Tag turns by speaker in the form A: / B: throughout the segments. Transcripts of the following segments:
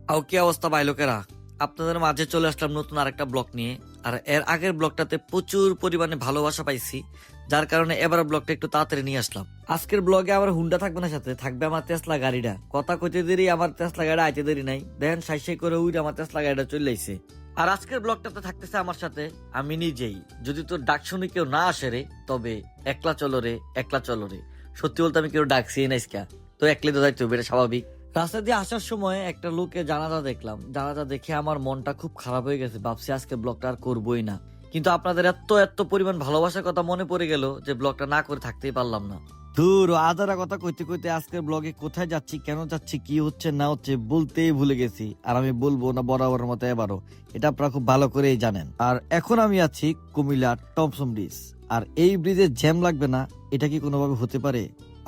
A: কি অবস্থা ভাই লোকেরা, আপনাদের মাঝে চলে আসলাম নতুন আরেকটা ব্লগ নিয়ে। আর এর আগের ব্লগটাতে প্রচুর পরিমাণে ভালোবাসা পাইছি, যার কারণে এবার ব্লগটা একটু তাড়াতাড়ি নিয়ে আসলাম। আজকের ব্লগে আমার হুন্ডা থাকবে না, সাথে থাকবে আমার টেসলা গাড়িটা। কথা কইতে দেরি আমার টেসলা গাড়ি আইতে দেরি নাই, দেখেন সাই করে উইরে আমার টেসলা গাড়িটা চলে আইছে। আর আজকের ব্লগটাতে থাকতেছে আমার সাথে আমি নিজেই। যদি তোর ডাক শুনে কেউ না আসে রে, তবে একলা চলো রে, একলা চলো রে। সত্যি বলতে আমি কেউ ডাকছি না, তো একলে তো যাইতে হবে, এটা স্বাভাবিক। রাস্তা দিয়ে আসার সময় একটা লোকের জানাজা দেখলাম, জানাজা দেখে আমার মনটা খুব খারাপ হয়ে গেছে। ভাবছি আজকে ব্লগটা আর করবোই না, কিন্তু আপনাদের এত এত পরিমাণ ভালোবাসার কথা মনে পড়ে গেল যে ব্লগটা না করে থাকতেই পারলাম না। দূর আদারা কথা কইতে কইতে আজকের ব্লগে কোথায় যাচ্ছি, কেন যাচ্ছি, কি হচ্ছে না হচ্ছে বলতেই ভুলে গেছি। আর আমি বলবো না বরাবর মতো এবারও, এটা আপনারা খুব ভালো করেই জানেন। আর এখন আমি আছি কুমিল্লার টমসম ব্রিজ। আর এই ব্রিজে জ্যাম লাগবে না, এটা কি কোনোভাবে হতে পারে?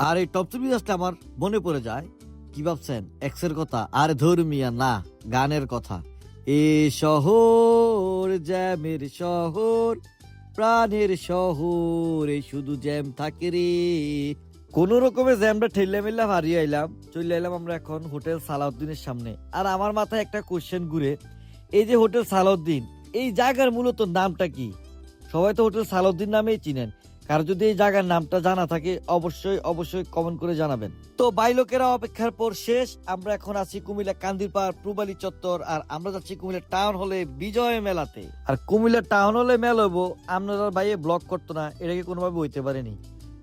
A: আর এই টমসম ব্রিজ আসলে আমার মনে পড়ে যায়, কি ভাবছেন এক্সের কথা? আর ধর্মিয়া না, গানের কথা। এ শহর জ্যামের শহর, প্রাণের শহর, এই শুধু জ্যাম থাকে রে। কোন রকমের জ্যামটা ঠেলে মেলা হারিয়ে আইলাম, চলে এলাম আমরা এখন হোটেল সালাউদ্দিনের সামনে। আর আমার মাথায় একটা কোশ্চেন ঘুরে, এই যে হোটেল সালাউদ্দিন, এই জায়গার মূলত নামটা কি? সবাই তো হোটেল সালাউদ্দিন নামেই চিনেন। কার যদি এই জায়গার নামটা জানা থাকে অবশ্যই অবশ্যই কমেন্ট করে জানাবেন। তো ভাই লোকেরা, অপেক্ষার পর শেষ। আমরা এখন আছি কুমিল্লা কান্দিরপাড় পূবালী চত্বর, আর আমরা যাচ্ছি কুমিল্লা টাউন হলে বিজয় মেলাতে। আর কুমিল্লা টাউন হলে মেলা হবো, আপনারা ভাইয়ে ব্লগ করতো না, এটা কি কোনোভাবে হইতে পারেনি।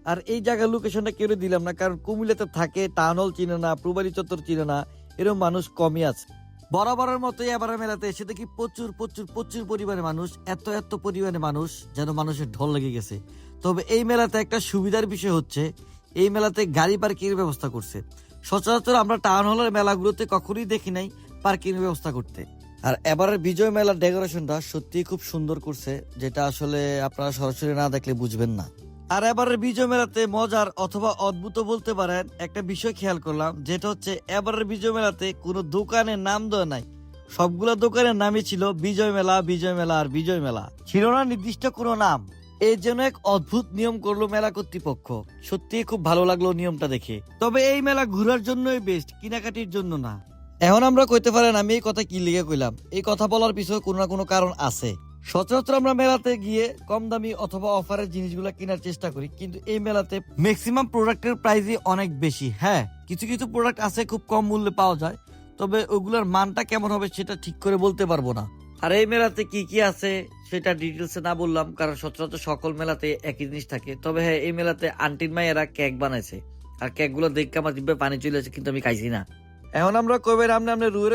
A: আর এই জায়গার লোকেশনটা কেউ দিলাম না, কারণ কুমিল্লাতে থাকে, টাউন হল চিনে না, পূবালী চত্বর চিনে না, এরকম মানুষ কমই আছে। বরাবরের মতোই এবার মেলাতে এসে দেখি প্রচুর প্রচুর প্রচুর পরিমাণে মানুষ, এত এত পরিমাণে মানুষ যেন মানুষের ঢল লেগে গেছে। তবে এই মেলাতে একটা সুবিধার বিষয় হচ্ছে, এই মেলাতে গাড়ি পার্কিং এর ব্যবস্থা করছে। সচরাচর আমরা টাউন হলের মেলাগুলোতে কখনোই দেখি নাই পার্কিং এর ব্যবস্থা করতে। আর এবারের বিজয় মেলার ডেকোরেশনটা সত্যি খুব সুন্দর করছে, যেটা আসলে আপনারা সরাসরি না দেখলে বুঝবেন না। আর এবারের বিজয় মেলাতে মজার অথবা অদ্ভুত বলতে পারেন একটা বিষয় খেয়াল করলাম, যেটা হচ্ছে এবারের বিজয় মেলাতে কোনো দোকানের নাম দেওয়া নাই। সবগুলো দোকানের নামই ছিল বিজয় মেলা, বিজয় মেলা আর বিজয় মেলা, ছিল না নির্দিষ্ট কোনো নাম। এই জন্য এক অদ্ভুত নিয়ম করলো মেলা কর্তৃপক্ষ। সত্যি খুব ভালো লাগলো নিয়মটা দেখে। তবে এই মেলা ঘোরার জন্যই বেস্ট, কেনাকাটির জন্য না। এখন আমরা কইতে পারেন আমি এই কথা কি লিখে কইলাম, এই কথা বলার পিছনে কোনো না কোনো কারণ আছে। সচরাচর আমরা মেলাতে গিয়ে কম দামি অথবা অফারের জিনিসগুলো কেনার চেষ্টা করি, কিন্তু এই মেলাতে ম্যাক্সিমাম প্রোডাক্টের প্রাইসই অনেক বেশি। হ্যাঁ, কিছু কিছু প্রোডাক্ট আছে খুব কম মূল্যে পাওয়া যায়, তবে ওগুলোর মানটা কেমন হবে সেটা ঠিক করে বলতে পারবো না। আর এই মেলাতে কি কি আছে সেটা ডিটেলসে না বললাম, কারণ সচরাচর সকল মেলাতে একই জিনিস থাকে। তবে হ্যাঁ, এই মেলাতে আন্টির মায়েরা কেক বানাইছে, আর কেক গুলো দেখে আমার জিভে পানি চলে আসে, কিন্তু আমি খাইছি না। এখন আমরা কবে রামনে রুয়ের